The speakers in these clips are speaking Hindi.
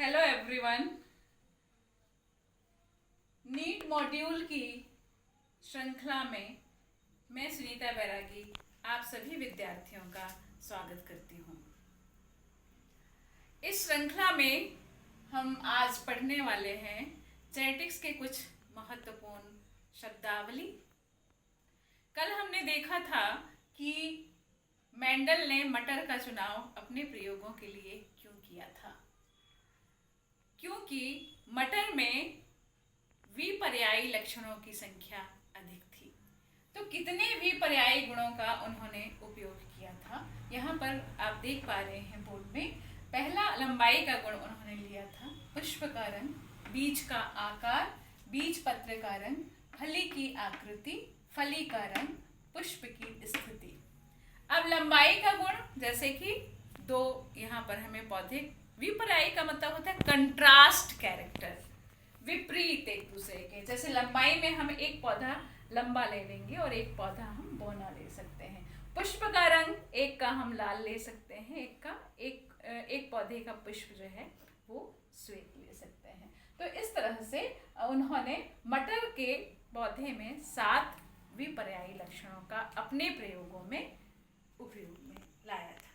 Hello everyone. नीट मॉड्यूल की श्रृंखला में मैं सुनीता बैरागी आप सभी विद्यार्थियों का स्वागत करती हूँ। इस श्रृंखला में हम आज पढ़ने वाले हैं जेनेटिक्स के कुछ महत्वपूर्ण शब्दावली। कल हमने देखा था कि मेंडल ने मटर का चुनाव अपने प्रयोगों के लिए क्यों किया था, क्योंकि मटर में विपर्यायी लक्षणों की संख्या अधिक थी। तो कितने विपर्यायी गुणों का उन्होंने उपयोग किया था, यहाँ पर आप देख पा रहे हैं बोर्ड में। पहला लंबाई का गुण उन्होंने लिया था, पुष्प का रंग, बीज का आकार, बीज पत्र का रंग, फली की आकृति, फली का रंग, पुष्प की स्थिति। अब लंबाई का गुण जैसे कि दो यहाँ पर हमें पौधे, विपर्यायी का मतलब होता है कंट्रास्ट कैरेक्टर, विपरीत एक दूसरे के। जैसे लंबाई में हम एक पौधा लंबा ले लेंगे और एक पौधा हम बौना ले सकते हैं। पुष्प का रंग, एक का हम लाल ले सकते हैं, एक पौधे का पुष्प जो है वो श्वेत ले सकते हैं। तो इस तरह से उन्होंने मटर के पौधे में 7 विपर्यायी लक्षणों का अपने प्रयोगों में उपयोग में लाया था।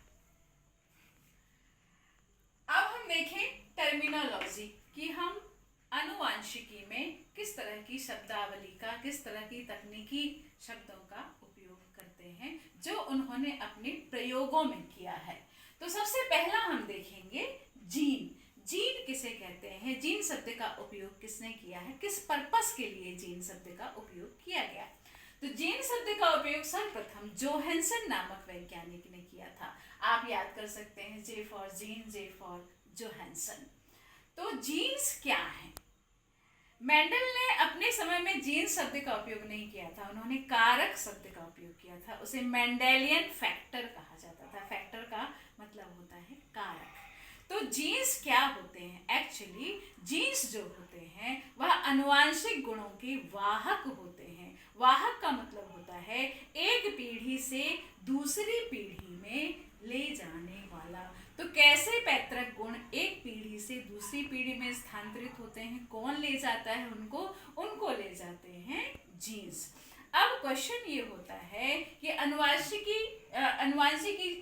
अब हम देखें टर्मिनोलॉजी कि हम आनुवांशिकी में किस तरह की शब्दावली का, किस तरह की तकनीकी शब्दों का उपयोग करते हैं जो उन्होंने अपने प्रयोगों में किया है। तो सबसे पहला हम देखेंगे जीन। जीन किसे कहते हैं, जीन शब्द का उपयोग किसने किया है, किस पर्पस के लिए जीन शब्द का उपयोग किया गया। तो जीन शब्द का उपयोग सर्वप्रथम जोहानसन नामक वैज्ञानिक ने किया था। आप याद कर सकते हैं J for gene, J for Johansson. तो जीन्स क्या है? मेंडल ने अपने समय में जीन शब्द का उपयोग नहीं किया था, उन्होंने कारक शब्द का उपयोग किया था। उसे मेंडेलियन फैक्टर कहा जाता था। फैक्टर का मतलब होता है कारक। तो जीन्स क्या होते हैं? एक्चुअली जीन्स जो होते हैं वह आनुवांशिक गुणों के वाहक होते हैं। वाहक का मतलब होता है एक पीढ़ी से दूसरी पीढ़ी में ले जाने वाला। तो कैसे पैतृक गुण एक पीढ़ी से दूसरी पीढ़ी में स्थानांतरित होते हैं, कौन ले जाता है उनको ले जाते हैं जीन्स। अब क्वेश्चन ये होता है कि अनुवांशिकी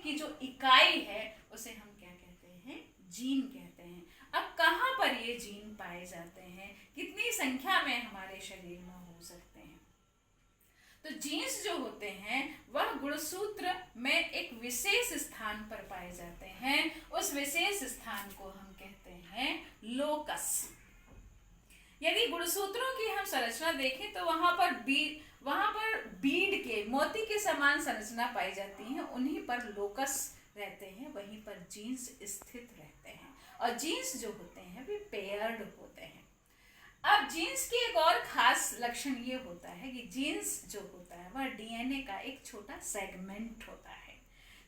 की जो इकाई है उसे हम क्या कहते हैं? जीन कहते हैं। अब कहाँ पर ये जीन पाए जाते हैं, कितनी संख्या में हमारे शरीर में हो सकते हैं? तो जीन्स जो होते हैं वह गुणसूत्र में एक विशेष स्थान पर पाए जाते हैं। उस विशेष स्थान को हम कहते हैं लोकस। यदि गुणसूत्रों की हम संरचना देखें तो वहां पर बीड के मोती के समान संरचना पाई जाती है, उन्हीं पर लोकस रहते हैं, वहीं पर जीन्स स्थित रहते हैं। और जीन्स जो होते हैं वे पेयर्ड होते हैं। अब जीन्स की एक और खास लक्षण ये होता है कि जीन्स जो होता है वह डीएनए का एक छोटा सेगमेंट होता है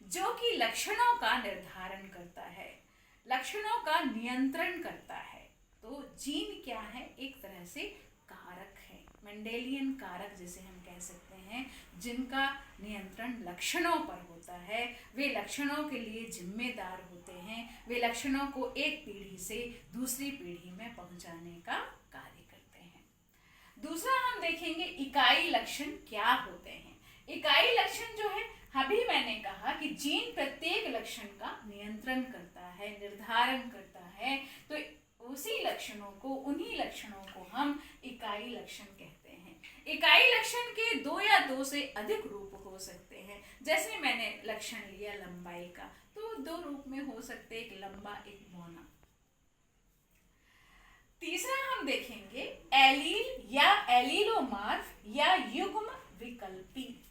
जो कि लक्षणों का निर्धारण करता है, लक्षणों का नियंत्रण करता है। तो जीन क्या है? एक तरह से कारक है, मेंडेलियन कारक जिसे हम कह सकते हैं, जिनका नियंत्रण लक्षणों पर होता है। वे लक्षणों के लिए जिम्मेदार होते हैं, वे लक्षणों को एक पीढ़ी से दूसरी पीढ़ी में पहुंचाने का कार्य करते हैं। दूसरा हम देखेंगे इकाई लक्षण क्या होते हैं। इकाई लक्षण जो है, अभी मैंने कहा कि जीन प्रत्येक लक्षण का नियंत्रण करता है, निर्धारण करता है। तो उन्हीं लक्षणों को हम इकाई लक्षण कहते हैं। इकाई लक्षण के 2 या 2 से अधिक रूप हो सकते हैं। जैसे मैंने लक्षण लिया लंबाई का, तो 2 रूप में हो सकते, एक लंबा एक बौना। तीसरा हम देखेंगे एलील या एलीलोमार्फ या युग्म विकल्पी।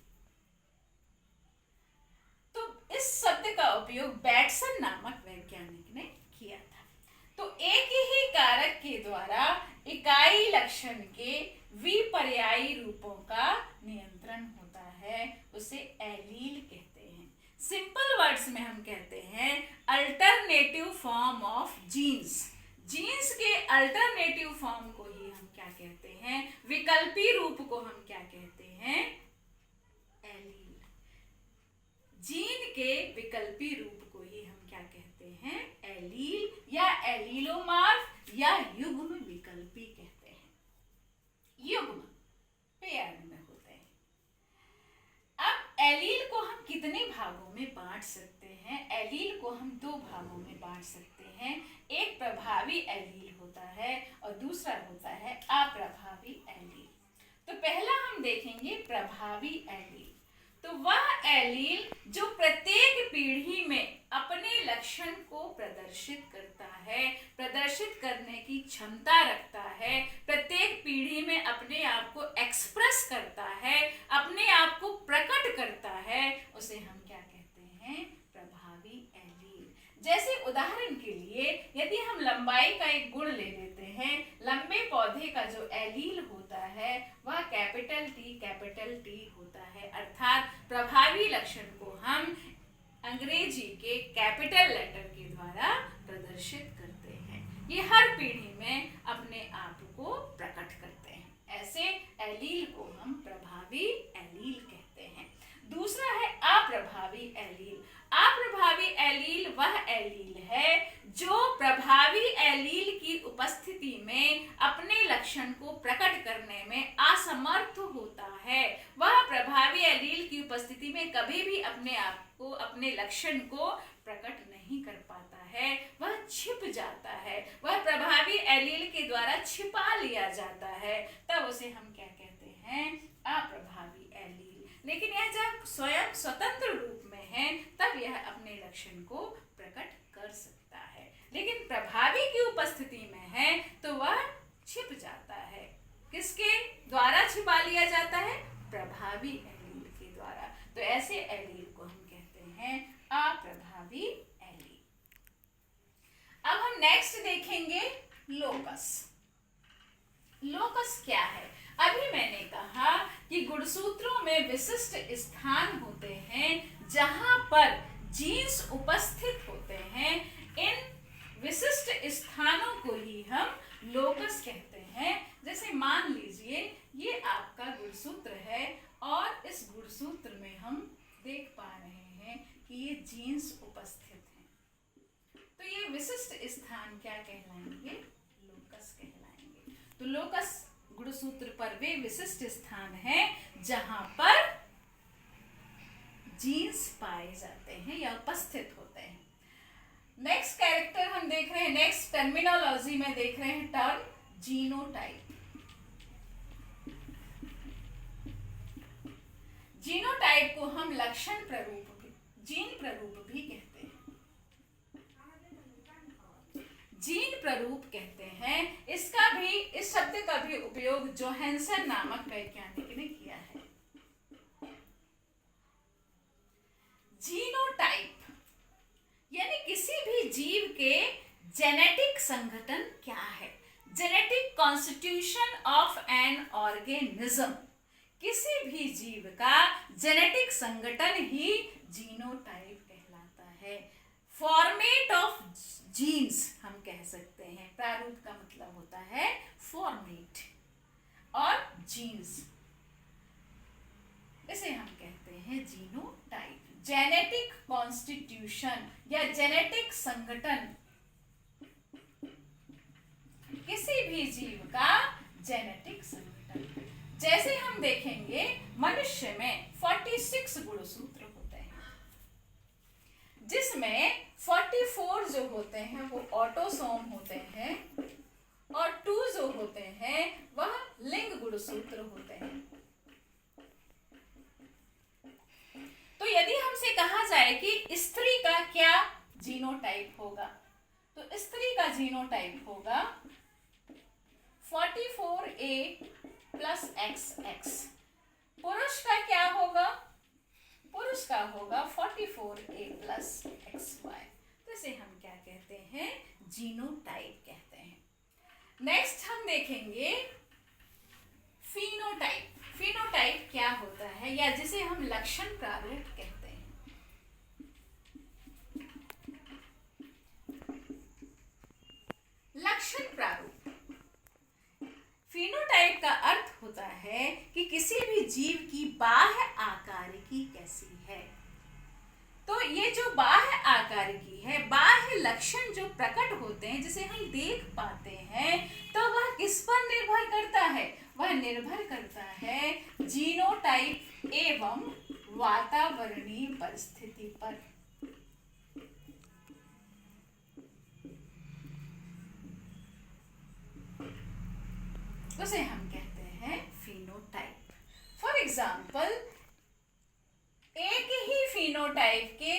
तो इस शब्द का उपयोग बैटसन नामक वैज्ञानिक ने किया था। तो एक ही कारक के द्वारा इकाई लक्षण के विपर्यायी रूपों का नियंत्रण होता है, उसे एलील कहते हैं। सिंपल वर्ड्स में हम कहते हैं alternative form of genes. Genes के अल्टरनेटिव फॉर्म को ही हम क्या कहते हैं? विकल्पी रूप को हम क्या कहते हैं? एलील। जीन के विकल्पी रूप को ही हम क्या कहते हैं, एलील या एलीलोमार्फ या युग्म विकल्पी कहते हैं। युग्म पेयर में होते हैं। अब एलील को हम कितने भागों में बांट सकते हैं? एलील को हम दो भागों में बांट सकते हैं। एक प्रभावी एलील होता है और दूसरा होता है अप्रभावी एलील। तो पहला हम देखेंगे प्रभावी एलील। तो वह एलील जो प्रत्येक पीढ़ी में अपने लक्षण को प्रदर्शित करता है, प्रदर्शित करने की क्षमता रखता है, प्रत्येक पीढ़ी में अपने आप को एक्सप्रेस करता है, अपने आप को प्रकट करता है, उसे हम क्या कहते हैं, प्रभावी एलील। जैसे उदाहरण के लिए यदि हम लंबाई का एक गुण ले लेते हैं, लंबे पौधे का जो एलील होता है वह कैपिटल टी होता है, अर्थात प्रभावी लक्षण को हम अंग्रेजी के कैपिटल लेटर के द्वारा प्रदर्शित करते हैं। ये हर पीढ़ी में अपने आप को प्रकट करते हैं। ऐसे एलील को हम प्रभावी एलील कहते हैं। दूसरा है अप्रभावी एलील। अप्रभावी एलील वह एलील है जो प्रभावी एलील की उपस्थिति में अपने लक्षण को प्रकट करने में असमर्थ होता है। वह प्रभावी एलील की उपस्थिति में कभी भी अपने आप को, अपने लक्षण को प्रकट नहीं कर पाता है, वह छिप जाता है, वह प्रभावी एलील के द्वारा छिपा लिया जाता है। तब उसे हम क्या कहते हैं, अप्रभावी एलील। लेकिन यह जब स्वयं स्वतंत्र रूप में है तब यह अपने लक्षण को प्रकट कर सकता है। लेकिन प्रभावी की उपस्थिति में है तो वह छिप जाता है। किसके द्वारा छिपा लिया जाता है, प्रभावी एलील के द्वारा। तो ऐसे एलील को हम कहते हैं अप्रभावी एलील। अब हम नेक्स्ट देखेंगे लोकस। लोकस क्या है? अभी मैंने कहा कि गुणसूत्रों में विशिष्ट स्थान होते हैं जहां पर जीन्स उपस्थित होते हैं। इन विशिष्ट स्थानों को ही हम लोकस कहते हैं। जैसे मान लीजिए ये आपका गुणसूत्र है और इस गुणसूत्र में हम देख पा रहे हैं कि ये जीन्स उपस्थित हैं। तो ये विशिष्ट स्थान क्या कहलाएंगे, लोकस कहलाएंगे। तो लोकस गुणसूत्र पर वे विशिष्ट स्थान हैं जहां पर जीन्स पाए जाते हैं या उपस्थित होते हैं। नेक्स्ट कैरेक्टर हम देख रहे हैं, नेक्स्ट टर्मिनोलॉजी में देख रहे हैं टर्म जीनोटाइप। जीनोटाइप को हम लक्षण प्ररूप भी, जीन प्ररूप भी कहते हैं। जीन प्ररूप कहते हैं। इसका भी, इस शब्द का भी उपयोग जोहानसन नामक वैज्ञानिक ने किया है। जीनोटाइप यानी किसी भी जीव के जेनेटिक संगठन क्या है, genetic constitution of an organism. किसी भी जीव का जेनेटिक संगठन ही जीनोटाइप कहलाता है। फॉर्मेट ऑफ जीन्स हम कह सकते हैं। प्रारूप का मतलब होता है फॉर्मेट और जीन्स, इसे हम कहते हैं जीनोटाइप। जेनेटिक कॉन्स्टिट्यूशन या जेनेटिक संगठन किसी भी जीव का जेनेटिक संगठन। जैसे हम देखेंगे मनुष्य में 46 गुणसूत्र होते हैं, जिसमें 44 जो होते हैं वो ऑटोसोम होते हैं और 2 जो होते हैं वह लिंग गुणसूत्र होते हैं। तो यदि हमसे कहा जाए कि स्त्री का क्या जीनोटाइप होगा, तो स्त्री का जीनोटाइप होगा 44A + XX। पुरुष का क्या होगा, पुरुष का होगा 44A + XY। तो इसे हम क्या कहते हैं, जीनोटाइप कहते हैं। नेक्स्ट हम देखेंगे फिनोटाइप। फिनोटाइप क्या होता है या जिसे हम लक्षण प्रारूप कहते हैं। लक्षण प्रारूप, फिनोटाइप का अर्थ होता है कि किसी भी जीव की बाह्य आकारिकी कैसी है। ये जो बाह्य आकार की है, बाह्य लक्षण जो प्रकट होते हैं जिसे हम देख पाते हैं, तो वह किस पर निर्भर करता है? वह निर्भर करता है जीनोटाइप एवं वातावरणीय परिस्थिति पर। उसे हम कहते हैं फिनोटाइप। फॉर एग्जाम्पल, एक ही फिनोटाइप के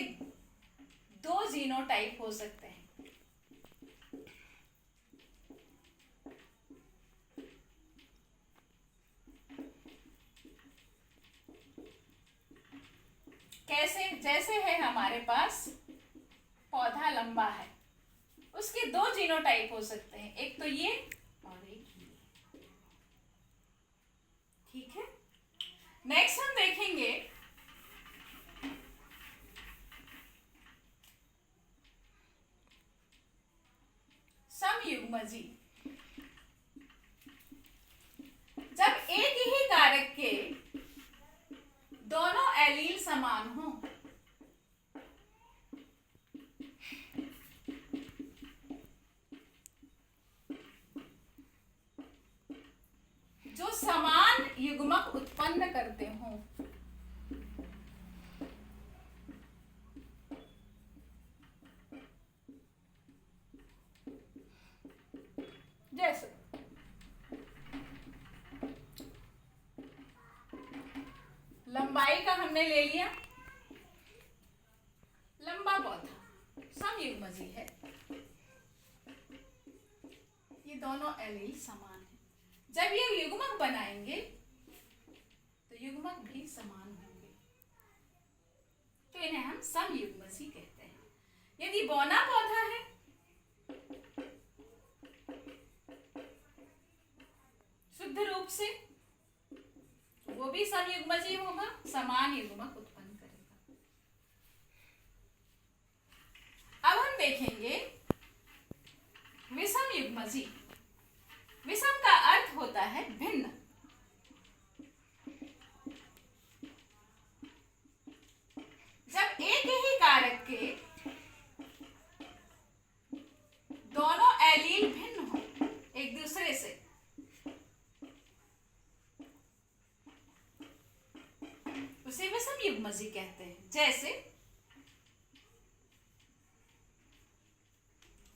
दो जीनोटाइप हो सकते हैं। कैसे? जैसे है हमारे पास पौधा लंबा है, उसके दो जीनोटाइप हो सकते हैं, एक तो ये और एक ये। ठीक है। नेक्स्ट हम देखेंगे समयुग्मजी। जब एक ही कारक के दोनों एलील समान हो, जो समान युग्मक उत्पन्न करते हों, जैसे लंबाई का हमने ले लिया, लंबा पौधा समयुग्मजी है, ये दोनों एलील समान है। जब ये युग्मक बनाएंगे तो युग्मक भी समान होंगे, तो इन्हें हम समयुग्मजी कहते हैं। यदि बौना पौधा है, शुद्ध रूप से, वो भी समयुग्मजी होगा, समान युग्मक उत्पन्न करेगा। अब हम देखेंगे विषम युग्मजी। विषम का अर्थ होता है भिन्न। जब एक ही कारक के दोनों एलील भिन्न हो एक दूसरे से, उसे विषम युग्मजी कहते हैं। जैसे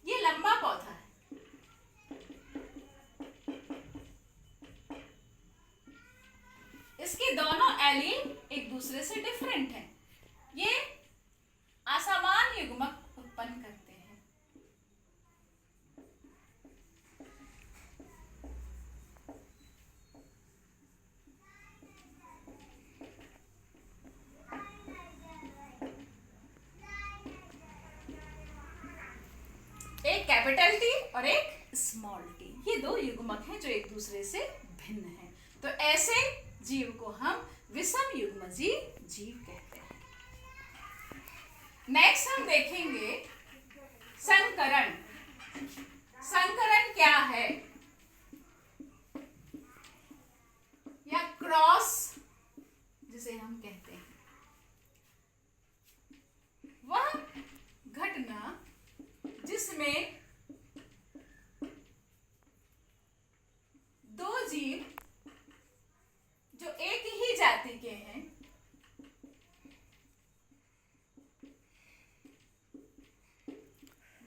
ये लंबा पौधा है, इसके दोनों एलील एक दूसरे से डिफरेंट हैं, ये असमान युग्मक उत्पन्न करते हैं। एक कैपिटल टी और एक स्मॉल टी, ये दो युग्मक हैं जो एक दूसरे से भिन्न हैं। तो ऐसे जीव को हम विषम युग्मजी जीव कहते हैं। नेक्स्ट हम देखेंगे संकरण। संकरण क्या है या क्रॉस जिसे हम कहते हैं, वह घटना जिसमें दो जीव जो एक ही जाति के हैं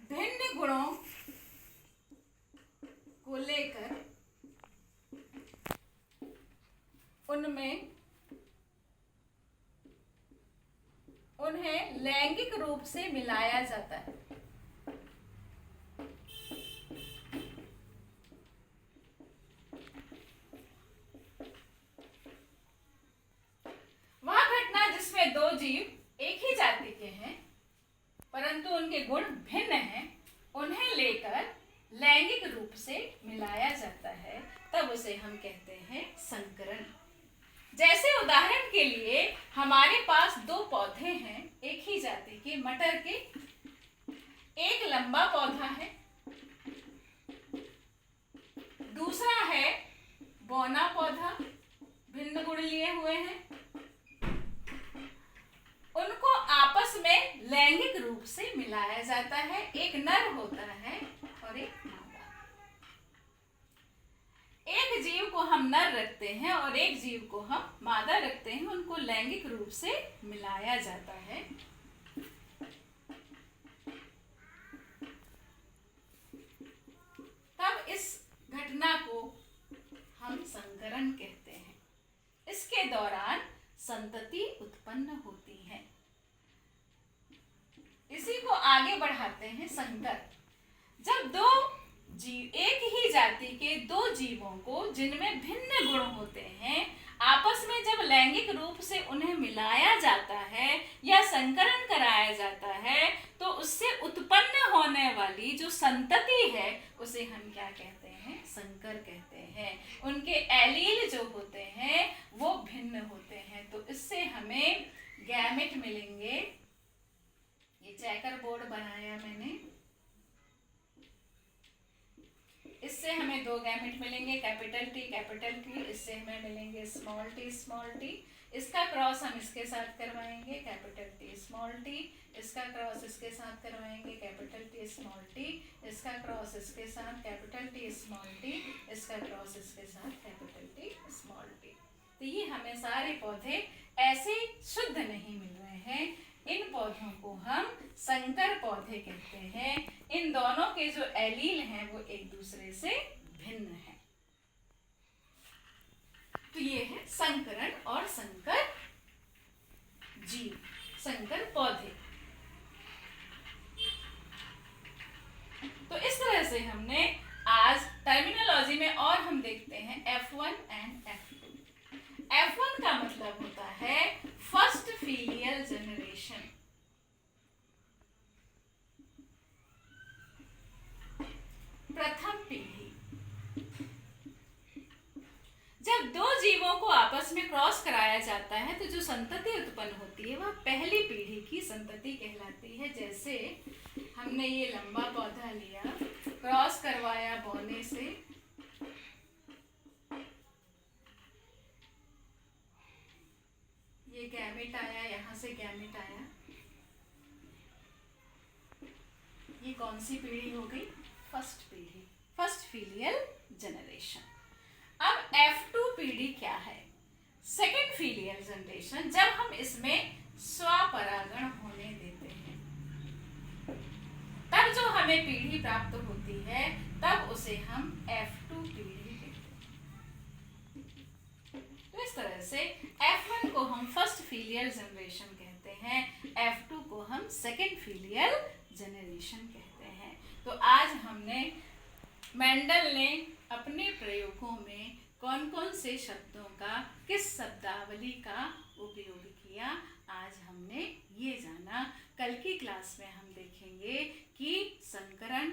भिन्न गुणों को लेकर उन्हें लैंगिक रूप से मिलाया जाता है। दो जीव एक ही जाति के हैं परंतु उनके गुण भिन्न हैं, उन्हें लेकर लैंगिक रूप से मिलाया जाता है, तब उसे हम कहते हैं संकरण। जैसे उदाहरण के लिए हमारे पास दो पौधे हैं एक ही जाति के, मटर के। एक लंबा पौधा है, दूसरा है बौना पौधा, भिन्न गुण लिए हुए हैं। उनको आपस में हम नर रखते हैं और एक जीव को हम मादा रखते हैं, उनको लैंगिक रूप से मिलाया जाता है। तब इस घटना को हम संकरण कहते हैं। इसके दौरान संतति उत्पन्न होती है। इसी को आगे बढ़ाते हैं संकर। जब दो जीव, एक ही जाति के दो जीवों को जिनमें भिन्न गुण होते हैं, आपस में जब लैंगिक रूप से उन्हें मिलाया जाता है या संकरण कराया जाता है, तो उससे उत्पन्न होने वाली जो संतति है उसे हम क्या कहते हैं? संकर कहते हैं। उनके एलील जो होते हैं वो भिन्न होते हैं, तो इससे हमें गैमेट मिलेंगे। ये चेकर बोर्ड बनाया मैंने, इससे हमें दो गैमेट मिलेंगे, कैपिटल टी, इससे हमें मिलेंगे स्मॉल टी। इसका क्रॉस हम इसके साथ करवाएंगे, कैपिटल टी स्मॉल टी। इसका क्रॉस इसके साथ करवाएंगे, कैपिटल टी स्मॉल टी। इसका क्रॉस इसके साथ, कैपिटल टी स्मॉल टी। इसका क्रॉस इसके साथ, कैपिटल टी स्मॉल टी। तो ये हमें सारे पौधे ऐसे शुद्ध नहीं मिल रहे हैं। इन पौधों को हम संकर पौधे कहते हैं। इन दोनों के जो एलील हैं वो एक दूसरे से भिन्न हैं। तो ये है संकरण और संकर जीव, संकर पौधे। तो इस तरह से हमने आज टर्मिनोलॉजी में और हम देखते हैं F1 एंड F2। F1 का मतलब होता है फर्स्ट फीलियल जनरेशन। प्रथम पीढ़ी। जब दो जीवों को आपस में क्रॉस कराया जाता है तो जो संतति उत्पन्न होती है वह पहली पीढ़ी की संतति कहलाती है। जैसे हमने ये लंबा पौधा लिया, क्रॉस करवाया बौने से, ये गैमेट आया, यहां से गैमेट आया। ये कौन सी पीढ़ी हो गई? फर्स्ट पीढ़ी, फर्स्ट फीलियल जनरेशन। अब F2 पीढ़ी क्या है? Second filial generation. जब हम इसमें स्वपरागण होने देते हैं तब जो हमें पीढ़ी प्राप्त होती है, तब उसे हम F2 पीढ़ी कहते हैं। तो इस तरह से F1 को हम फर्स्ट फीलियल जनरेशन कहते हैं, F2 को हम सेकेंड फीलियल जनरेशन कहते हैं। तो आज हमने मेंडल ने अपने प्रयोगों में कौन कौन से शब्दों का, किस शब्दावली का उपयोग किया, आज हमने ये जाना। कल की क्लास में हम देखेंगे कि संकरण